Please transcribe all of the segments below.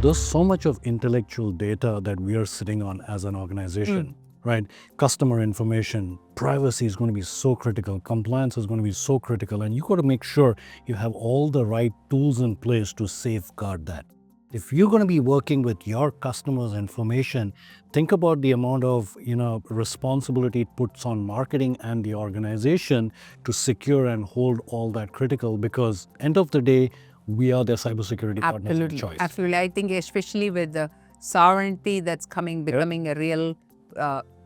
There's so much of intellectual data that we are sitting on as an organization, right? Customer information, privacy is going to be so critical, compliance is going to be so critical, and you got to make sure you have all the right tools in place to safeguard that. If you're going to be working with your customers' information, think about the amount of responsibility it puts on marketing and the organization to secure and hold all that critical, because end of the day, we are their cybersecurity partners of choice. Absolutely. I think especially with the sovereignty that's becoming a real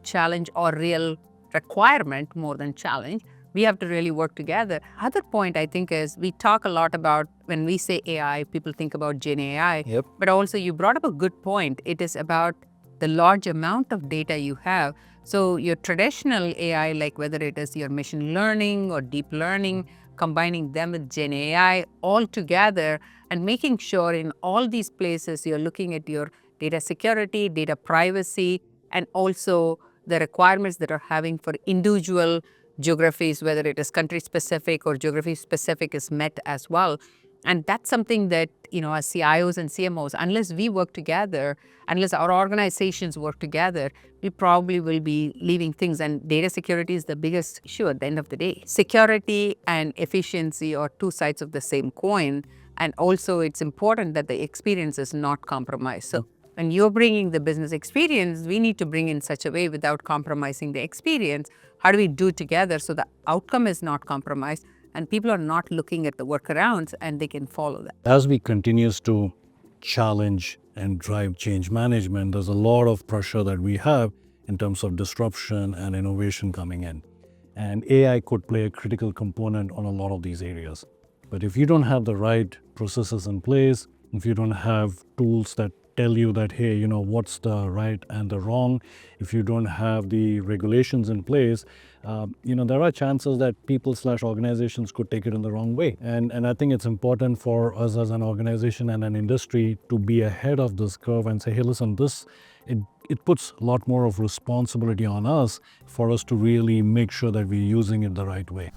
challenge or real requirement more than challenge, we have to really work together. Other point I think is we talk a lot about when we say AI, people think about Gen AI, but also you brought up a good point. It is about the large amount of data you have. So your traditional AI, like whether it is your machine learning or deep learning, combining them with Gen AI all together and making sure in all these places you're looking at your data security, data privacy, and also the requirements that are having for individual geographies, whether it is country specific or geography specific, is met as well. And that's something that, as CIOs and CMOs, unless we work together, unless our organizations work together, we probably will be leaving things. And data security is the biggest issue at the end of the day. Security and efficiency are two sides of the same coin. And also it's important that the experience is not compromised. So when you're bringing the business experience, we need to bring in such a way without compromising the experience. How do we do together so the outcome is not compromised and people are not looking at the workarounds and they can follow that? As we continue to challenge and drive change management, there's a lot of pressure that we have in terms of disruption and innovation coming in. And AI could play a critical component on a lot of these areas. But if you don't have the right processes in place, if you don't have tools that tell you that, hey, what's the right and the wrong, if you don't have the regulations in place, there are chances that people/organizations could take it in the wrong way. And I think it's important for us as an organization and an industry to be ahead of this curve and say, hey, listen, it puts a lot more of responsibility on us for us to really make sure that we're using it the right way.